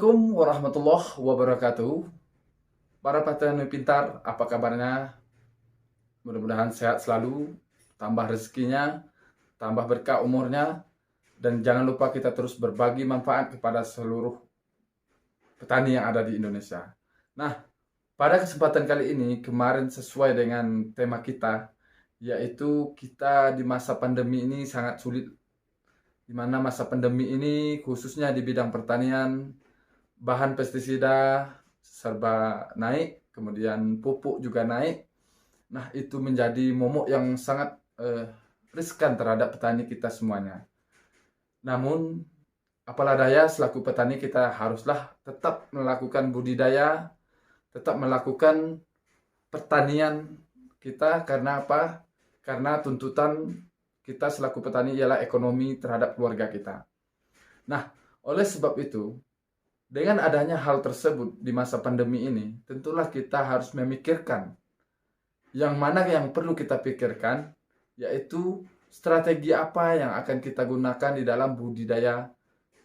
Assalamualaikum warahmatullahi wabarakatuh. Para petani pintar, apa kabarnya? Mudah-mudahan sehat selalu, tambah rezekinya, tambah berkah umurnya, dan jangan lupa kita terus berbagi manfaat kepada seluruh petani yang ada di Indonesia. Nah, pada kesempatan kali ini, kemarin sesuai dengan tema kita, yaitu kita di masa pandemi ini sangat sulit, di mana masa pandemi ini khususnya di bidang pertanian, bahan pestisida serba naik, kemudian pupuk juga naik. Nah, itu menjadi momok yang sangat riskan terhadap petani kita semuanya. Namun, apalah daya, selaku petani kita haruslah tetap melakukan budidaya, tetap melakukan pertanian kita. Karena apa? Karena tuntutan kita selaku petani ialah ekonomi terhadap keluarga kita. Nah, oleh sebab itu, dengan adanya hal tersebut di masa pandemi ini, tentulah kita harus memikirkan yang mana yang perlu kita pikirkan, yaitu strategi apa yang akan kita gunakan di dalam budidaya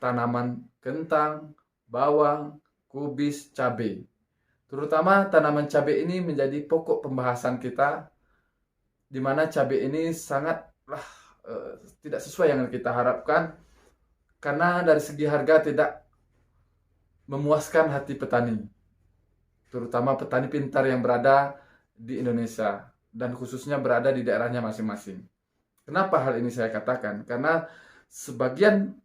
tanaman kentang, bawang, kubis, cabai. Terutama tanaman cabai ini menjadi pokok pembahasan kita, di mana cabai ini sangatlah tidak sesuai yang kita harapkan, karena dari segi harga tidak memuaskan hati petani, terutama petani pintar yang berada di Indonesia dan khususnya berada di daerahnya masing-masing. Kenapa hal ini saya katakan? Karena sebagian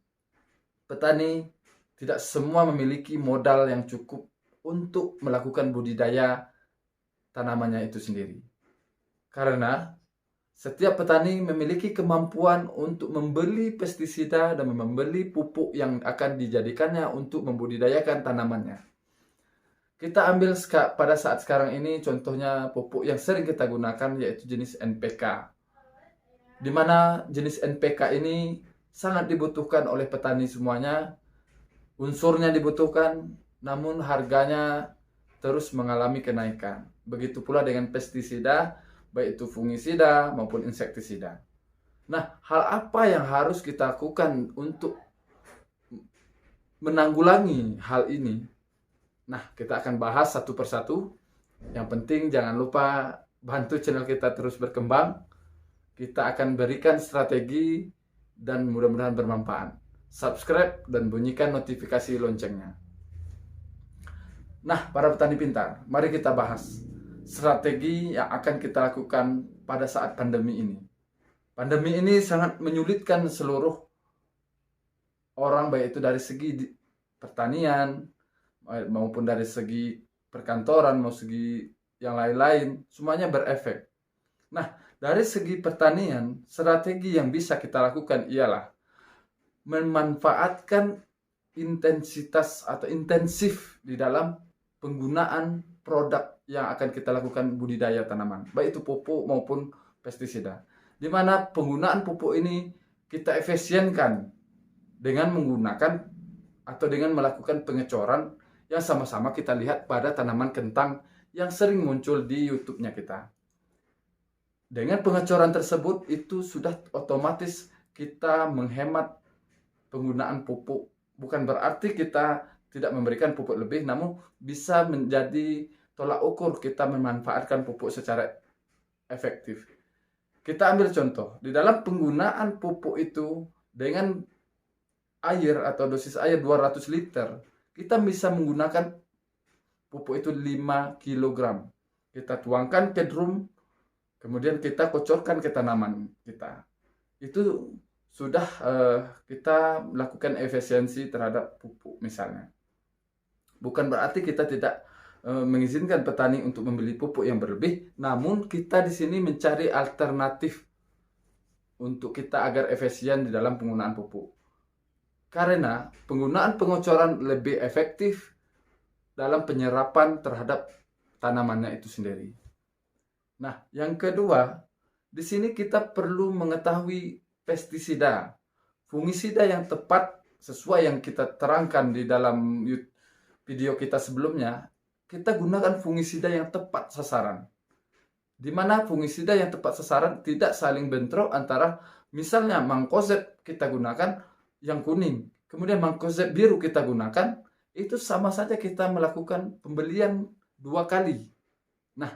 petani tidak semua memiliki modal yang cukup untuk melakukan budidaya tanamannya itu sendiri. Karena setiap petani memiliki kemampuan untuk membeli pestisida dan membeli pupuk yang akan dijadikannya untuk membudidayakan tanamannya. Kita ambil pada saat sekarang ini contohnya pupuk yang sering kita gunakan, yaitu jenis NPK. Di mana jenis NPK ini sangat dibutuhkan oleh petani semuanya. Unsurnya dibutuhkan, namun harganya terus mengalami kenaikan. Begitu pula dengan pestisida, baik itu fungisida maupun insektisida. Nah, hal apa yang harus kita lakukan untuk menanggulangi hal ini? Nah, kita akan bahas satu persatu. Yang penting jangan lupa bantu channel kita terus berkembang. Kita akan berikan strategi dan mudah-mudahan bermanfaat. Subscribe dan bunyikan notifikasi loncengnya. Nah, para petani pintar, mari kita bahas strategi yang akan kita lakukan pada saat pandemi ini. Pandemi ini sangat menyulitkan seluruh orang, baik itu dari segi pertanian maupun dari segi perkantoran, maupun segi yang lain-lain, semuanya berefek. Nah, dari segi pertanian, strategi yang bisa kita lakukan ialah memanfaatkan intensitas atau intensif di dalam penggunaan produk yang akan kita lakukan budidaya tanaman, baik itu pupuk maupun pestisida. Di mana penggunaan pupuk ini kita efisienkan dengan menggunakan atau dengan melakukan pengecoran yang sama-sama kita lihat pada tanaman kentang yang sering muncul di YouTube-nya kita. Dengan pengecoran tersebut itu sudah otomatis kita menghemat penggunaan pupuk. Bukan berarti kita tidak memberikan pupuk lebih, namun bisa menjadi tolak ukur kita memanfaatkan pupuk secara efektif. Kita ambil contoh, di dalam penggunaan pupuk itu dengan air atau dosis air 200 liter, kita bisa menggunakan pupuk itu 5 kg. Kita tuangkan ke drum, kemudian kita kocorkan ke tanaman kita. Itu sudah kita melakukan efisiensi terhadap pupuk misalnya. Bukan berarti kita tidak mengizinkan petani untuk membeli pupuk yang berlebih, namun kita di sini mencari alternatif untuk kita agar efisien di dalam penggunaan pupuk. Karena penggunaan pengocoran lebih efektif dalam penyerapan terhadap tanamannya itu sendiri. Nah, yang kedua, di sini kita perlu mengetahui pestisida, fungisida yang tepat sesuai yang kita terangkan di dalam video kita sebelumnya. Kita gunakan fungisida yang tepat sasaran. Di mana fungisida yang tepat sasaran tidak saling bentrok antara misalnya mancozeb kita gunakan yang kuning, kemudian mancozeb biru kita gunakan itu sama saja kita melakukan pembelian 2 kali. Nah,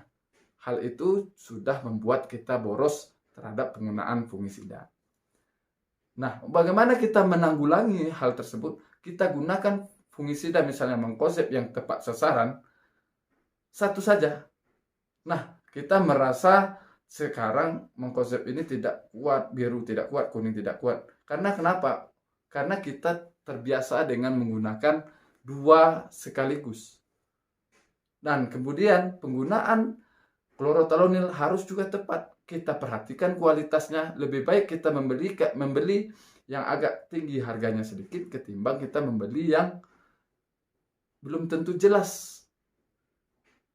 hal itu sudah membuat kita boros terhadap penggunaan fungisida. Nah, bagaimana kita menanggulangi hal tersebut? Kita gunakan fungisida misalnya mengkonsep yang tepat sasaran, satu saja. Nah, kita merasa sekarang mengkonsep ini tidak kuat, biru tidak kuat, kuning tidak kuat. Karena kenapa? Karena kita terbiasa dengan menggunakan 2 sekaligus. Dan kemudian penggunaan klorotalonil harus juga tepat. Kita perhatikan kualitasnya. Lebih baik kita membeli yang agak tinggi harganya sedikit ketimbang kita membeli yang belum tentu jelas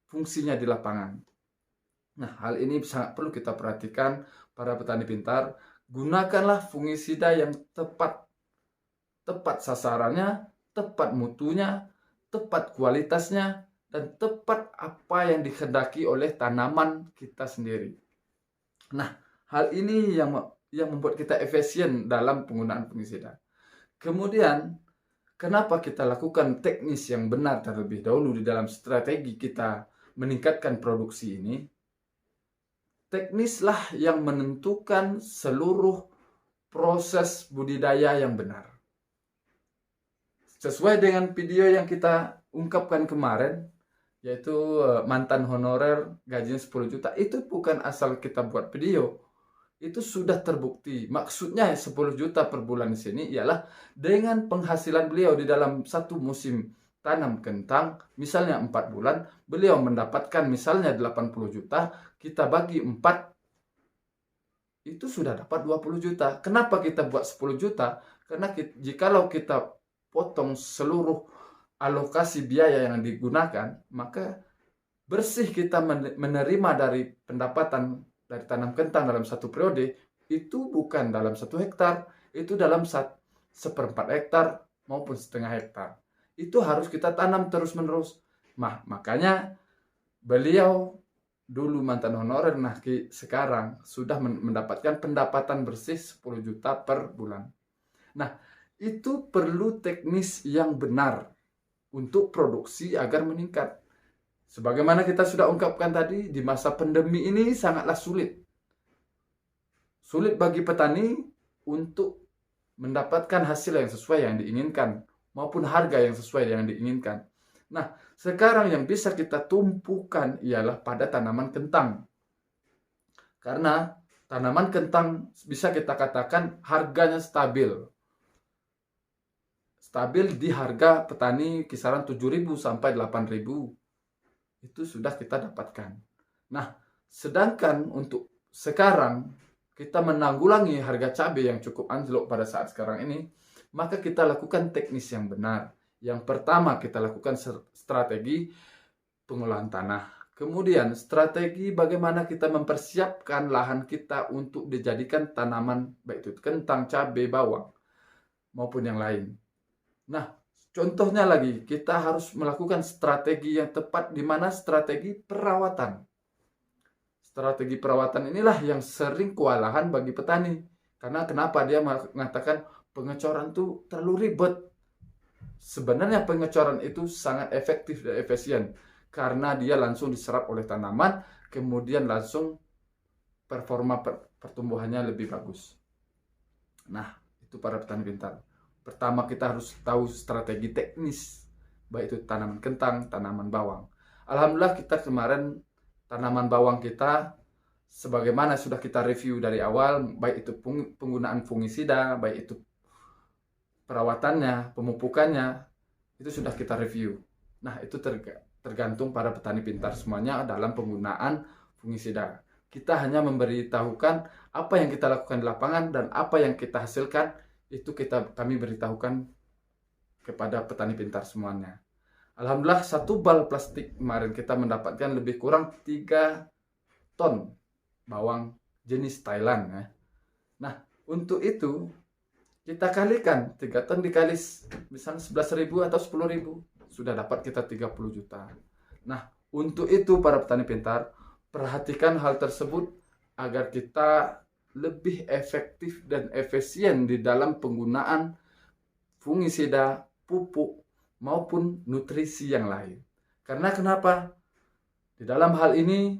fungsinya di lapangan. Nah, hal ini sangat perlu kita perhatikan para petani pintar. Gunakanlah fungisida yang tepat. Tepat sasarannya, tepat mutunya, tepat kualitasnya, dan tepat apa yang dikehendaki oleh tanaman kita sendiri. Nah, hal ini yang membuat kita efisien dalam penggunaan fungisida. Kemudian, kenapa kita lakukan teknis yang benar terlebih dahulu di dalam strategi kita meningkatkan produksi ini? Teknislah yang menentukan seluruh proses budidaya yang benar. Sesuai dengan video yang kita ungkapkan kemarin, yaitu mantan honorer gajinya 10 juta, itu bukan asal kita buat video. Itu sudah terbukti. Maksudnya 10 juta per bulan di sini ialah dengan penghasilan beliau di dalam satu musim tanam kentang, misalnya 4 bulan, beliau mendapatkan misalnya 80 juta, kita bagi 4, itu sudah dapat 20 juta. Kenapa kita buat 10 juta? Karena jikalau kita potong seluruh alokasi biaya yang digunakan, maka bersih kita menerima dari pendapatan dari tanam kentang dalam satu periode, itu bukan dalam 1 hektar, itu dalam 1/4 hektar maupun setengah hektar. Itu harus kita tanam terus-menerus. Makanya beliau dulu mantan honorer, nah sekarang sudah mendapatkan pendapatan bersih 10 juta per bulan. Nah, itu perlu teknis yang benar untuk produksi agar meningkat. Sebagaimana kita sudah ungkapkan tadi, di masa pandemi ini sangatlah sulit. Sulit bagi petani untuk mendapatkan hasil yang sesuai yang diinginkan, maupun harga yang sesuai yang diinginkan. Nah, sekarang yang bisa kita tumpukan ialah pada tanaman kentang. Karena tanaman kentang bisa kita katakan harganya stabil. Stabil di harga petani kisaran 7.000 sampai 8.000. Itu sudah kita dapatkan. Nah, sedangkan untuk sekarang kita menanggulangi harga cabai yang cukup anjlok pada saat sekarang ini, maka kita lakukan teknis yang benar. Yang pertama, kita lakukan strategi pengolahan tanah. Kemudian strategi bagaimana kita mempersiapkan lahan kita untuk dijadikan tanaman, baik itu kentang, cabai, bawang, maupun yang lain. Nah, contohnya lagi, kita harus melakukan strategi yang tepat, di mana strategi perawatan. Strategi perawatan inilah yang sering kewalahan bagi petani. Karena kenapa dia mengatakan pengecoran itu terlalu ribet. Sebenarnya pengecoran itu sangat efektif dan efisien. Karena dia langsung diserap oleh tanaman, kemudian langsung performa pertumbuhannya lebih bagus. Nah, itu para petani pintar. Pertama, kita harus tahu strategi teknis, baik itu tanaman kentang, tanaman bawang. Alhamdulillah kita kemarin tanaman bawang kita, sebagaimana sudah kita review dari awal, baik itu penggunaan fungisida, baik itu perawatannya, pemupukannya, itu sudah kita review. Nah, itu tergantung para petani pintar semuanya dalam penggunaan fungisida. Kita hanya memberitahukan apa yang kita lakukan di lapangan dan apa yang kita hasilkan, itu kami beritahukan kepada petani pintar semuanya. Alhamdulillah 1 bal plastik kemarin kita mendapatkan lebih kurang 3 ton bawang jenis Thailand. Nah, untuk itu kita kalikan 3 ton dikali misalnya 11.000 atau 10.000, sudah dapat kita 30 juta. Nah, untuk itu para petani pintar, perhatikan hal tersebut agar kita lebih efektif dan efisien di dalam penggunaan fungisida, pupuk, maupun nutrisi yang lain. Karena kenapa? Di dalam hal ini,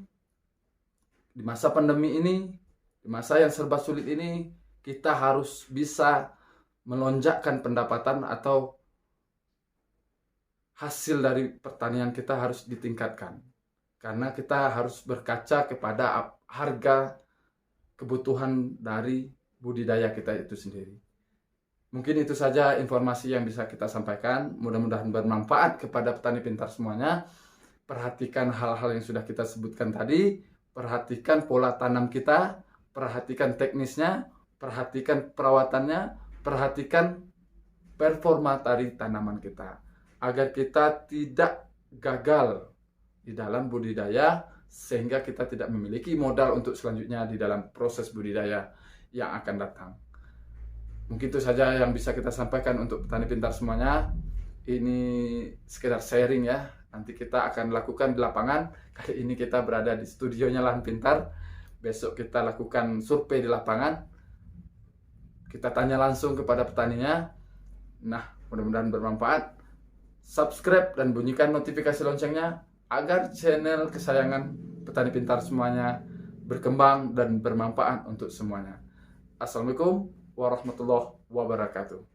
di masa pandemi ini, di masa yang serba sulit ini, kita harus bisa melonjakkan pendapatan atau hasil dari pertanian kita harus ditingkatkan. Karena kita harus berkaca kepada harga kebutuhan dari budidaya kita itu sendiri. Mungkin itu saja informasi yang bisa kita sampaikan. Mudah-mudahan bermanfaat kepada petani pintar semuanya. Perhatikan hal-hal yang sudah kita sebutkan tadi. Perhatikan pola tanam kita. Perhatikan teknisnya. Perhatikan perawatannya. Perhatikan performa dari tanaman kita. Agar kita tidak gagal di dalam budidaya, sehingga kita tidak memiliki modal untuk selanjutnya di dalam proses budidaya yang akan datang. Mungkin itu saja yang bisa kita sampaikan untuk petani pintar semuanya. Ini sekedar sharing ya. Nanti kita akan lakukan di lapangan. Kali ini kita berada di studionya Lahan Pintar. Besok kita lakukan survei di lapangan. Kita tanya langsung kepada petaninya. Nah, mudah-mudahan bermanfaat. Subscribe dan bunyikan notifikasi loncengnya agar channel kesayangan petani pintar semuanya berkembang dan bermanfaat untuk semuanya. Assalamualaikum warahmatullahi wabarakatuh.